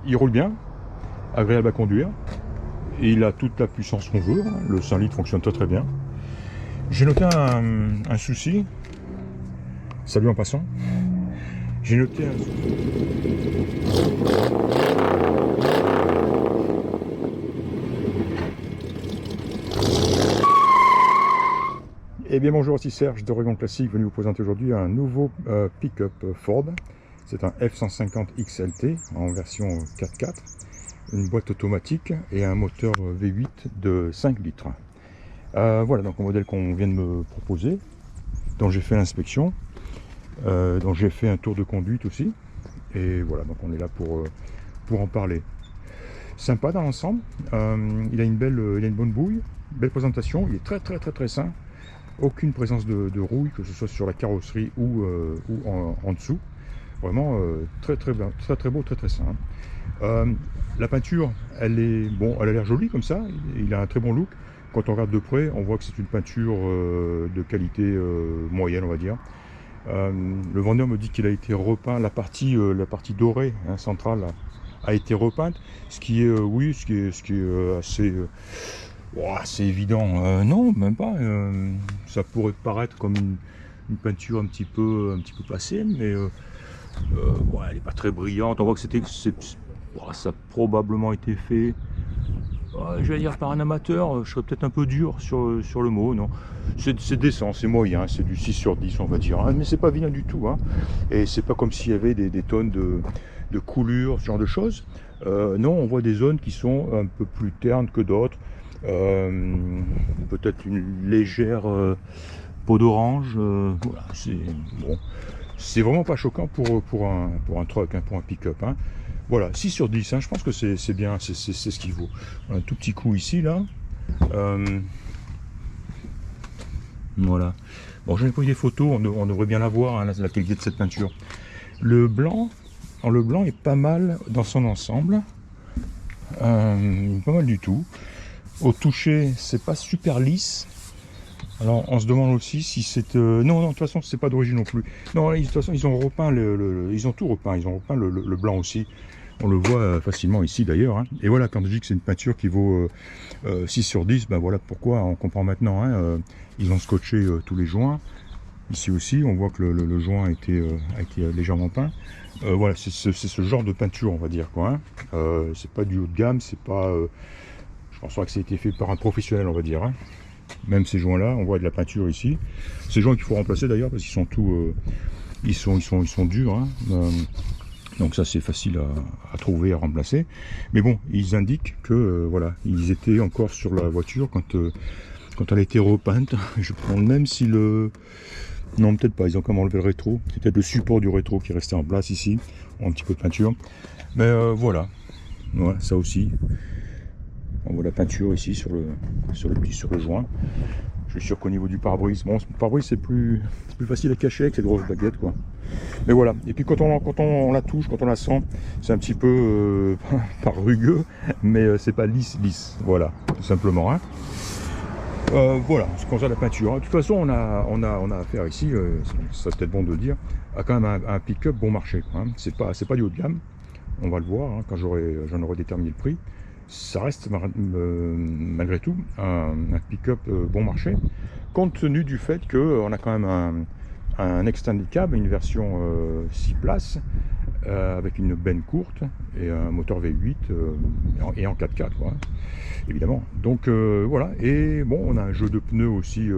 il roule bien, agréable à conduire. Et il a toute la puissance qu'on veut, hein. Le 5 litres fonctionne très très bien. J'ai noté un souci. Salut en passant. J'ai noté un souci. Eh bien bonjour, ici Serge d'Oregon Classique, venu vous présenter aujourd'hui un nouveau pick-up Ford. C'est un F-150 XLT en version 4x4, une boîte automatique et un moteur V8 de 5 litres. Voilà donc un modèle qu'on vient de me proposer, dont j'ai fait l'inspection, dont j'ai fait un tour de conduite aussi. Et voilà, donc on est là pour en parler. Sympa dans l'ensemble, il a une bonne bouille, belle présentation, il est très sain. Aucune présence de rouille, que ce soit sur la carrosserie ou en dessous. Vraiment très beau, très sain. La peinture, elle a l'air jolie comme ça. Il a un très bon look. Quand on regarde de près, on voit que c'est une peinture de qualité moyenne, on va dire. Le vendeur me dit qu'il a été repeint, la partie dorée, hein, centrale, a été repeinte, ce qui est assez c'est évident. Non, même pas. Ça pourrait paraître comme une peinture un petit peu passée, mais elle n'est pas très brillante. On voit que ça a probablement été fait, je vais dire par un amateur. Je serais peut-être un peu dur sur le mot. Non, c'est décent, c'est moyen, c'est du 6 sur 10 on va dire, hein, mais c'est pas vilain du tout, hein. Et c'est pas comme s'il y avait des tonnes de coulures, ce genre de choses. Non, on voit des zones qui sont un peu plus ternes que d'autres. Peut-être une légère peau d'orange. Voilà, c'est vraiment pas choquant pour un truck, hein, pour un pick-up, hein. Voilà, 6 sur 10, hein, je pense que c'est bien, c'est ce qu'il vaut. Un tout petit coup ici, là. Voilà. Bon, j'en ai pris des photos, on devrait bien la voir, hein, la qualité de cette peinture. Le blanc est pas mal dans son ensemble. Pas mal du tout. Au toucher, c'est pas super lisse. Alors on se demande aussi si c'est... Non, de toute façon c'est pas d'origine non plus. Non, de toute façon ils ont repeint ils ont tout repeint. Ils ont repeint le blanc aussi. On le voit facilement ici d'ailleurs, hein. Et voilà, quand je dis que c'est une peinture qui vaut 6 sur 10, ben voilà pourquoi on comprend maintenant, hein. Ils ont scotché tous les joints. Ici aussi, on voit que le joint a été légèrement peint. Voilà, c'est ce genre de peinture, on va dire, quoi, hein. C'est pas du haut de gamme, c'est pas... je pense pas que ça a été fait par un professionnel, on va dire, hein. Même ces joints là, on voit de la peinture ici. Ces joints qu'il faut remplacer d'ailleurs parce qu'ils sont tout, ils sont durs, hein. Donc ça c'est facile à trouver, à remplacer. Mais bon, ils indiquent que voilà, ils étaient encore sur la voiture quand elle a été repeinte. Je prends même si non, peut-être pas, ils ont quand même enlevé le rétro. C'est peut-être le support du rétro qui restait en place ici, un petit peu de peinture. Mais voilà, ça aussi. On voit la peinture ici sur le joint. Je suis sûr qu'au niveau du pare-brise, bon, le pare-brise c'est plus facile à cacher avec ces grosses baguettes, quoi. Mais voilà. Et puis quand on la touche, quand on la sent, c'est un petit peu pas rugueux, mais c'est pas lisse. Voilà, tout simplement, hein. Voilà, ce qu'on a la peinture. De toute façon, on a affaire ici, ça peut-être bon de le dire, à quand même un pick-up bon marché, quoi, hein. C'est pas du haut de gamme. On va le voir, hein, quand j'en aurai déterminé le prix. Ça reste malgré tout un pick-up bon marché, compte tenu du fait qu'on a quand même un extended cab, une version 6 places, avec une benne courte et un moteur V8 et en 4x4, quoi, hein, évidemment. Donc voilà, et bon, on a un jeu de pneus aussi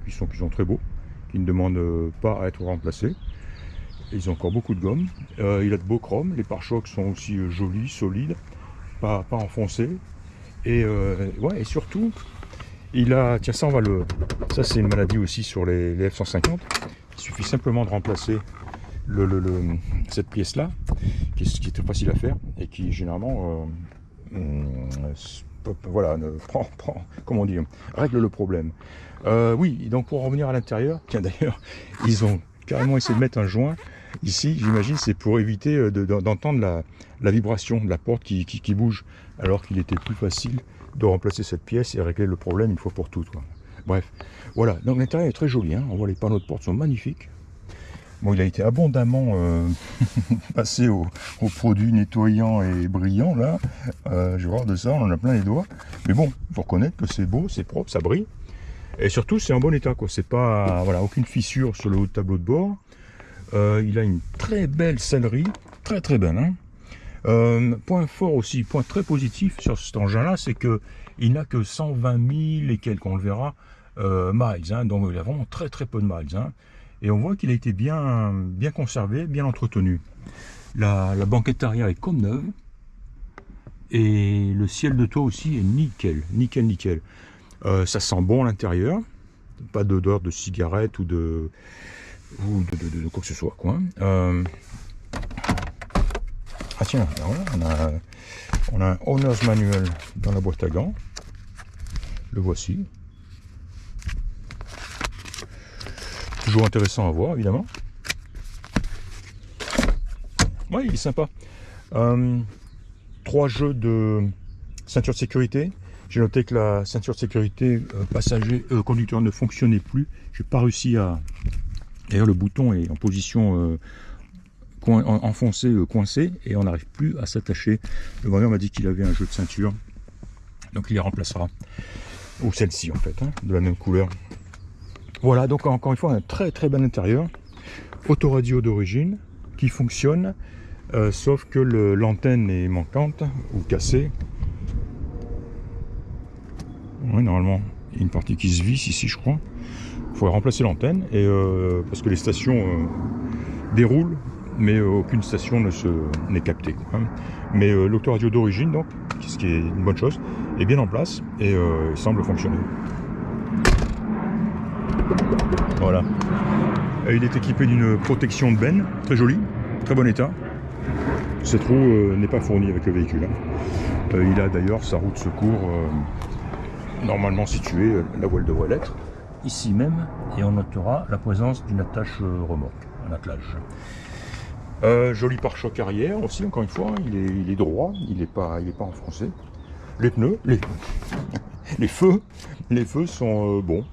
qui sont très beaux, qui ne demandent pas à être remplacés. Ils ont encore beaucoup de gomme. Il a de beaux chromes, les pare-chocs sont aussi jolis, solides, pas enfoncés. Et ouais, et surtout, il a... Tiens, ça c'est une maladie aussi sur les F-150. Il suffit simplement de remplacer cette pièce-là, qui est très facile à faire, et qui généralement voilà, comment dire, règle le problème. Oui, donc pour revenir à l'intérieur, tiens d'ailleurs, ils ont carrément essayé de mettre un joint ici, j'imagine c'est pour éviter d'entendre la vibration de la porte qui bouge, alors qu'il était plus facile de remplacer cette pièce et régler le problème une fois pour toutes, quoi. Bref, voilà, donc l'intérieur est très joli, hein. On voit les panneaux de porte sont magnifiques. Bon, il a été abondamment passé aux produits nettoyants et brillants, là. Je vais voir de ça, on en a plein les doigts. Mais bon, il faut reconnaître que c'est beau, c'est propre, ça brille. Et surtout, c'est en bon état, quoi. C'est pas, voilà, aucune fissure sur le haut de tableau de bord. Il a une très belle sellerie, très très belle, hein. Point fort aussi, point très positif sur cet engin-là, c'est que il n'a que 120 000 et quelques, on le verra, miles, hein. Donc il a vraiment très très peu de miles, hein. Et on voit qu'il a été bien conservé, bien entretenu. La banquette arrière est comme neuve. Et le ciel de toit aussi est nickel, nickel. Ça sent bon à l'intérieur. Pas d'odeur de cigarette ou de quoi que ce soit, quoi. Ah tiens, voilà, on a un owner's manual dans la boîte à gants. Le voici. Toujours intéressant à voir, évidemment. Ouais, il est sympa. 3 jeux de ceinture de sécurité. J'ai noté que la ceinture de sécurité conducteur ne fonctionnait plus. J'ai pas réussi à... D'ailleurs, le bouton est en position enfoncé, coincé, et on n'arrive plus à s'attacher. Le vendeur m'a dit qu'il avait un jeu de ceinture, donc il les remplacera. Ou celle-ci, en fait, hein, de la même couleur. Voilà, donc encore une fois, un très très bon intérieur. Autoradio d'origine qui fonctionne, sauf que l'antenne est manquante ou cassée. Oui, normalement, il y a une partie qui se visse ici, je crois. Il faudrait remplacer l'antenne, et parce que les stations déroulent, mais aucune station n'est captée, quoi. Mais l'autoradio d'origine, donc, ce qui est une bonne chose, est bien en place et il semble fonctionner. Voilà. Il est équipé d'une protection de benne, très jolie, très bon état. Cette roue n'est pas fournie avec le véhicule, hein. Il a d'ailleurs sa roue de secours normalement située là où elle devrait l'être, ici même, et on notera la présence d'une attache remorque, un attelage. Joli pare-choc arrière aussi, encore une fois, il est droit, il n'est pas enfoncé. Les pneus, les feux sont bons.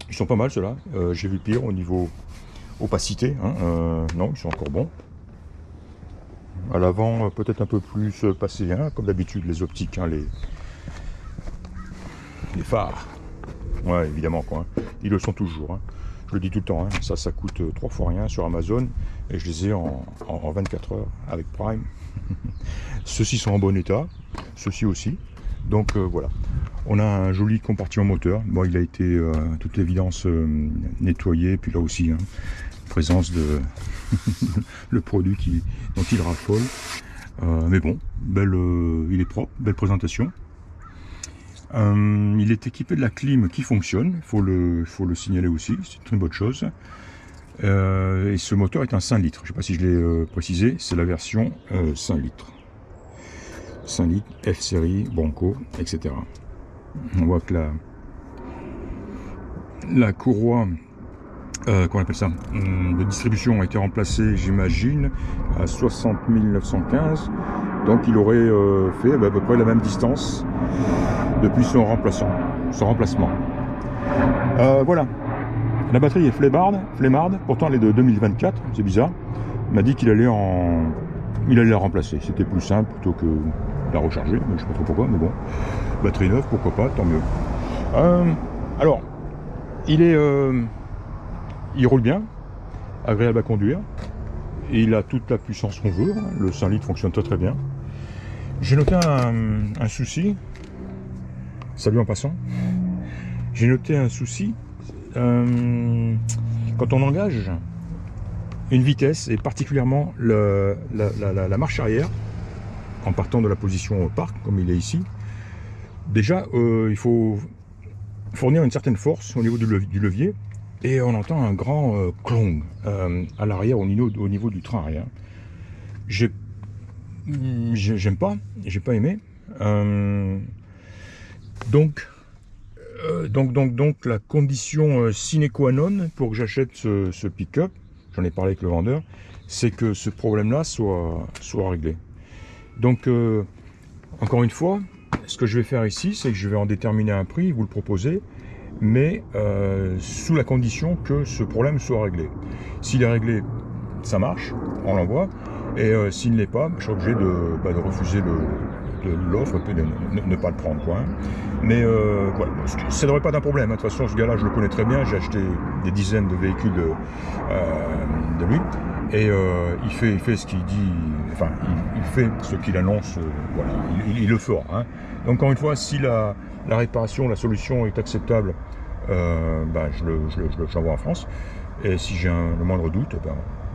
Ils sont pas mal ceux-là. J'ai vu pire au niveau opacité, hein. Non, ils sont encore bons. À l'avant, peut-être un peu plus passé, hein, comme d'habitude, les optiques, hein, les phares. Ouais, évidemment, quoi, hein. Ils le sont toujours, hein. Je le dis tout le temps, hein. Ça coûte 3 fois rien sur Amazon et je les ai en 24 heures avec Prime. Ceux-ci sont en bon état, ceux-ci aussi. Donc voilà. On a un joli compartiment moteur. Bon, il a été, à toute évidence, nettoyé. Puis là aussi, hein, présence de le produit dont il raffole. Mais bon, il est propre, belle présentation. Il est équipé de la clim qui fonctionne. Il faut le signaler aussi. C'est une très bonne chose. Et ce moteur est un 5 litres. Je ne sais pas si je l'ai précisé. C'est la version 5 litres. 5 litres, F-Série, Bronco, etc. On voit que la courroie, qu'on appelle ça, de distribution a été remplacée, j'imagine, à 60 915. Donc il aurait fait à peu près la même distance depuis son remplacement. Voilà. La batterie est flemmarde, pourtant elle est de 2024, c'est bizarre. Il m'a dit qu'il allait la remplacer. C'était plus simple plutôt que la recharger, je ne sais pas trop pourquoi, mais bon. Batterie neuve, pourquoi pas, tant mieux. Alors, il roule bien, agréable à conduire. Il a toute la puissance qu'on veut, hein. Le 5 litres fonctionne très très bien. J'ai noté un souci. Salut en passant. J'ai noté un souci. Quand on engage une vitesse, et particulièrement la marche arrière, en partant de la position parc, comme il est ici, déjà, il faut fournir une certaine force au niveau du levier, et on entend un grand clong à l'arrière, au niveau du train arrière. J'aime pas, j'ai pas aimé. Donc la condition sine qua non pour que j'achète ce pick-up, j'en ai parlé avec le vendeur, c'est que ce problème-là soit réglé. Donc, encore une fois, ce que je vais faire ici, c'est que je vais en déterminer un prix, vous le proposer, mais sous la condition que ce problème soit réglé. S'il est réglé, ça marche, on l'envoie, et s'il ne l'est pas, je suis obligé de refuser l'offre, de ne pas le prendre, quoi. Hein. Mais voilà, ça ne devrait pas être un problème. Hein. De toute façon, ce gars-là, je le connais très bien, j'ai acheté des dizaines de véhicules de lui, et il fait ce qu'il dit, enfin, il fait ce qu'il annonce, voilà, il le fera. Hein. Donc, encore une fois, si la réparation, la solution est acceptable, je l'envoie en France, et si j'ai le moindre doute,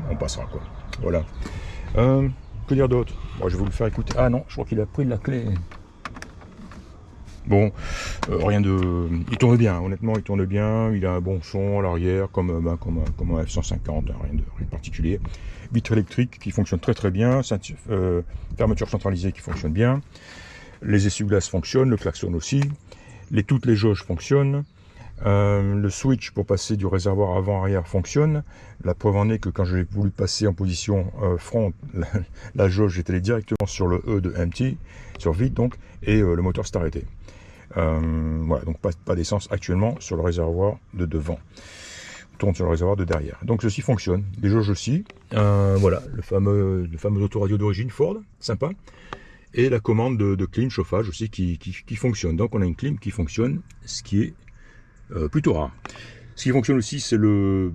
on passera, quoi. Voilà. Que dire d'autre? Bon, je vais vous le faire écouter. Ah non, je crois qu'il a pris la clé. Bon, rien de... Il tourne bien, honnêtement, il tourne bien. Il a un bon son à l'arrière, comme un F-150, hein, rien de particulier. Vitre électrique qui fonctionne très très bien. Fermeture centralisée qui fonctionne bien. Les essuie-glaces fonctionnent, le klaxon aussi. Toutes les jauges fonctionnent. Le switch pour passer du réservoir avant-arrière fonctionne. La preuve en est que quand j'ai voulu passer en position front, la jauge est allée directement sur le E de empty, sur vide donc, et le moteur s'est arrêté. Voilà, donc pas d'essence actuellement sur le réservoir de devant. On tourne sur le réservoir de derrière. Donc ceci fonctionne. Les jauges aussi. Voilà, le fameux autoradio d'origine Ford, sympa. Et la commande de clim, chauffage aussi qui fonctionne. Donc on a une clim qui fonctionne, ce qui est plutôt rare. Ce qui fonctionne aussi, c'est le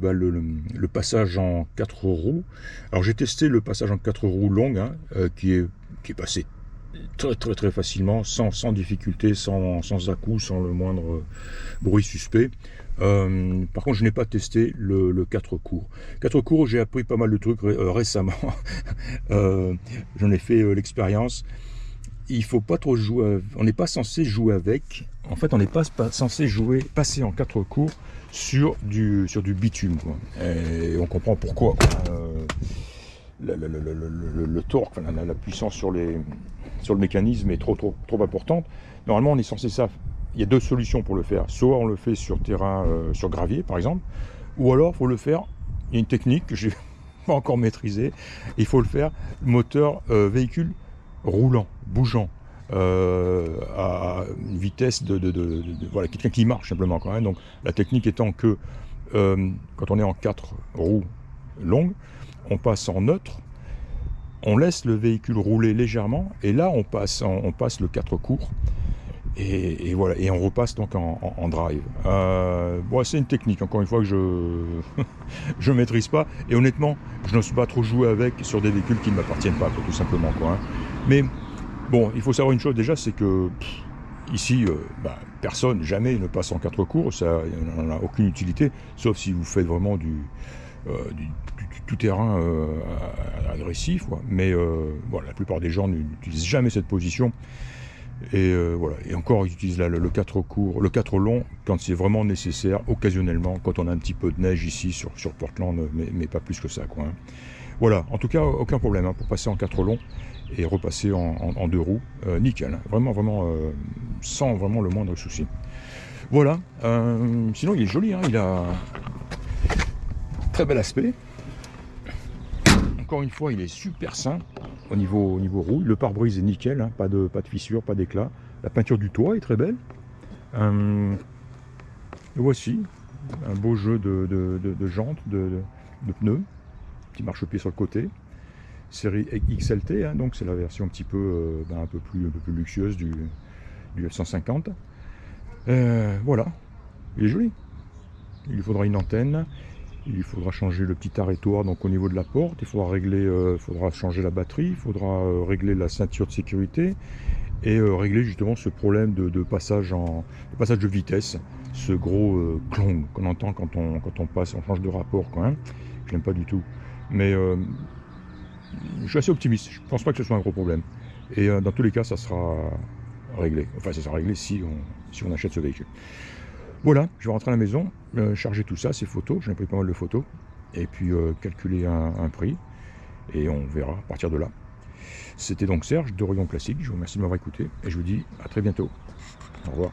passage en 4 roues. Alors j'ai testé le passage en 4 roues longue, hein, qui est passé très facilement, sans difficulté, sans à-coups, sans le moindre bruit suspect. Par contre, je n'ai pas testé le 4 cours. 4 cours, j'ai appris pas mal de trucs récemment. J'en ai fait l'expérience. Il faut pas trop jouer, on n'est pas censé jouer avec. En fait, on n'est pas censé passer en 4 cours sur du bitume, quoi. Et on comprend pourquoi. Le torque, enfin, la puissance sur le mécanisme est trop importante. Normalement, on est censé ça. Il y a deux solutions pour le faire. Soit on le fait sur terrain, sur gravier, par exemple, ou alors il faut le faire. Il y a une technique que je n'ai pas encore maîtrisée. Il faut le faire moteur véhicule roulant, bougeant, à une vitesse voilà, quelqu'un qui marche simplement quand même. Donc la technique étant que quand on est en 4 roues longues, on passe en neutre, on laisse le véhicule rouler légèrement, et là on passe le 4 cours, et voilà, et on repasse donc en drive. Bon, c'est une technique, encore une fois, que je maîtrise pas, et honnêtement, je ne suis pas trop joué avec sur des véhicules qui ne m'appartiennent pas, quoi, tout simplement, quoi, hein. Mais bon, il faut savoir une chose déjà, c'est que ici, personne, jamais ne passe en 4 cours, ça n'en a aucune utilité, sauf si vous faites vraiment du tout-terrain agressif, quoi. Mais voilà, la plupart des gens n'utilisent jamais cette position. Et voilà. Et encore, ils utilisent le 4 court, le 4 long quand c'est vraiment nécessaire, occasionnellement, quand on a un petit peu de neige ici sur Portland, mais pas plus que ça, quoi, hein. Voilà, en tout cas, aucun problème, hein, pour passer en 4 long et repasser en 2 roues, nickel, hein. Vraiment, sans vraiment le moindre souci. Voilà, sinon il est joli, hein, il a très bel aspect. Encore une fois, il est super sain au niveau roue. Le pare-brise est nickel, hein, pas de fissure, pas d'éclat. La peinture du toit est très belle. Voici un beau jeu de jantes, de pneus, petit marchepied sur le côté. Série XLT, hein, donc c'est la version un petit peu, un peu plus luxueuse du F-150. Voilà, il est joli. Il lui faudra une antenne. Il lui faudra changer le petit arrêtoir donc au niveau de la porte, il faudra changer la batterie, il faudra régler la ceinture de sécurité et régler justement ce problème de passage de vitesse, ce gros clong qu'on entend quand on passe, on change de rapport quand même. Je n'aime pas du tout. Mais je suis assez optimiste, je ne pense pas que ce soit un gros problème. Et dans tous les cas, ça sera réglé. Enfin, ça sera réglé si on achète ce véhicule. Voilà, je vais rentrer à la maison, charger tout ça, ces photos, j'ai pris pas mal de photos, et puis calculer un prix, et on verra à partir de là. C'était donc Serge d'Orion Classique, je vous remercie de m'avoir écouté, et je vous dis à très bientôt. Au revoir.